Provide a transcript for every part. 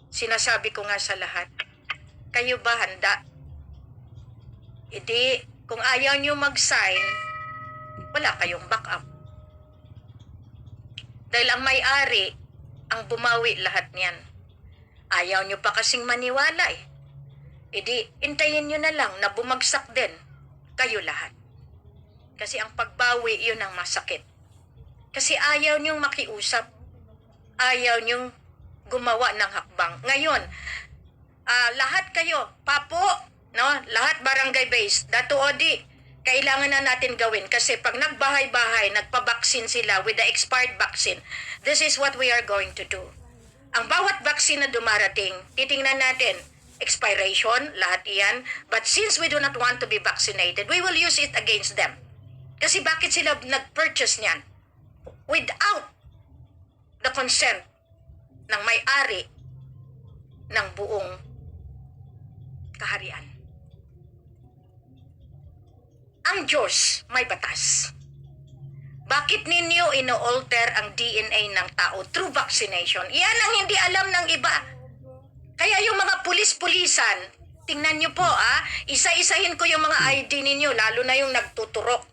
Sinasabi ko nga sa lahat, kayo ba handa? Hindi, kung ayaw nyo mag-sign, wala kayong backup. Dahil ang may-ari, ang bumawi lahat niyan. Ayaw nyo pa kasing maniwala eh. Hindi, intayin nyo na lang na bumagsak din kayo lahat. Kasi ang pagbawi, yun ang masakit. Kasi ayaw nyong makiusap. Ayaw nyong gumawa ng hakbang. Ngayon, lahat kayo, papo, no? Lahat barangay based, Dato Odi, kailangan na natin gawin kasi pag nagbahay-bahay, nagpabaksin sila with the expired vaccine, this is what we are going to do. Ang bawat vaccine na dumarating, titingnan natin, expiration, lahat iyan, but since we do not want to be vaccinated, we will use it against them. Kasi bakit sila nag-purchase niyan? Without the consent ng may-ari ng buong kaharian. Ang Diyos may batas. Bakit ninyo ino-alter ang DNA ng tao through vaccination? Yan ang hindi alam ng iba. Kaya yung mga pulis-pulisan, tingnan nyo po isa-isahin ko yung mga ID ninyo, lalo na yung nagtuturok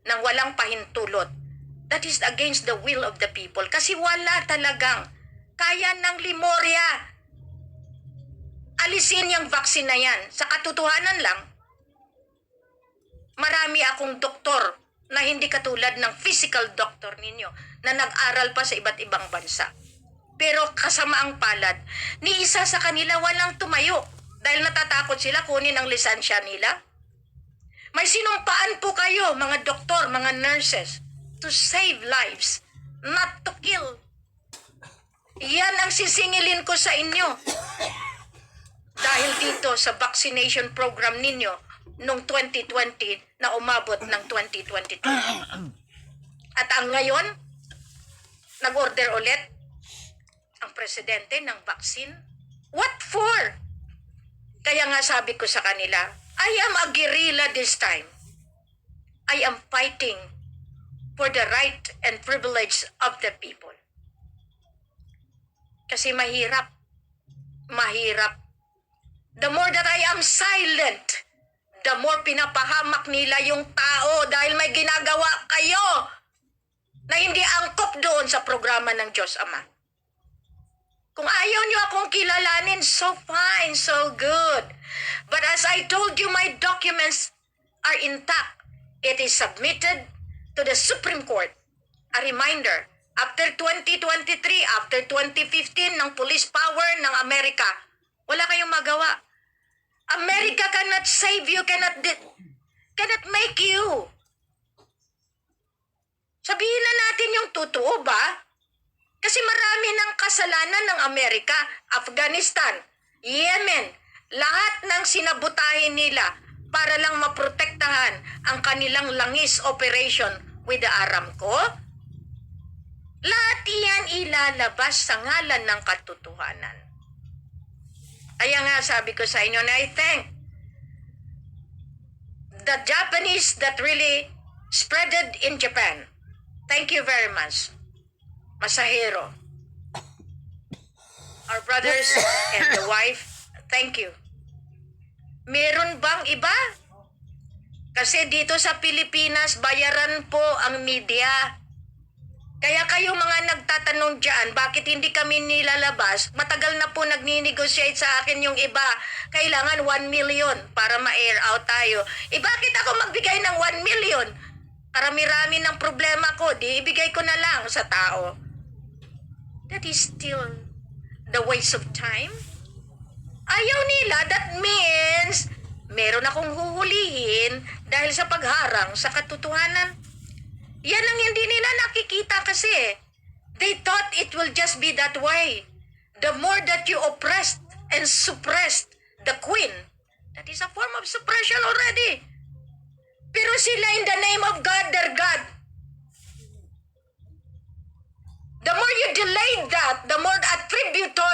ng walang pahintulot. That is against the will of the people. Kasi wala talagang kaya ng Lemuria. Alisin yung vaccine na yan. Sa katotohanan lang, marami akong doktor na hindi katulad ng physical doctor ninyo na nag-aral pa sa iba't ibang bansa. Pero kasamaang palad, ni isa sa kanila walang tumayo dahil natatakot sila kunin ang lisansya nila. May sinumpaan po kayo, mga doktor, mga nurses, to save lives, not to kill. Yan ang sisingilin ko sa inyo. Dahil dito sa vaccination program ninyo noong 2020 na umabot ng 2022. At ang ngayon, nag-order ulit ang presidente ng vaccine. What for? Kaya nga sabi ko sa kanila, I am a guerrilla this time. I am fighting for the right and privilege of the people. Kasi mahirap. Mahirap. The more that I am silent, the more pinapahamak nila yung tao dahil may ginagawa kayo na hindi angkop doon sa programa ng Diyos Ama. Kung ayaw nyo akong kilalanin, so fine, so good. But as I told you, my documents are intact. It is submitted to the Supreme Court. A reminder, after 2023, after 2015 ng police power ng Amerika, wala kayong magawa. America cannot save you, cannot make you. Sabihin na natin yung totoo ba? Kasi marami ng kasalanan ng Amerika, Afghanistan, Yemen, lahat ng sinabutahin nila para lang maprotektahan ang kanilang langis operation with the Aramco. Lahat iyan ilalabas sa ngalan ng katotohanan. Kaya nga sabi ko sa inyo na I thank the Japanese that really spreaded in Japan. Thank you very much. Masahiro. Our brothers and the wife, thank you. Meron bang iba? Kasi dito sa Pilipinas, bayaran po ang media. Kaya kayo mga nagtatanong dyan, bakit hindi kami nilalabas? Matagal na po nagni-negotiate sa akin yung iba. Kailangan 1 million para ma-air out tayo. Bakit ako magbigay ng 1 million? Karami-rami ng problema ko, di ibigay ko na lang sa tao. That is still the waste of time. Ayaw nila, that means meron akong huhulihin dahil sa pagharang sa katotohanan. Yan ang hindi nila nakikita kasi. They thought it will just be that way. The more that you oppressed and suppressed the queen, that is a form of suppression already. Pero sila in the name of God, their God. The more you delay that, the more attributory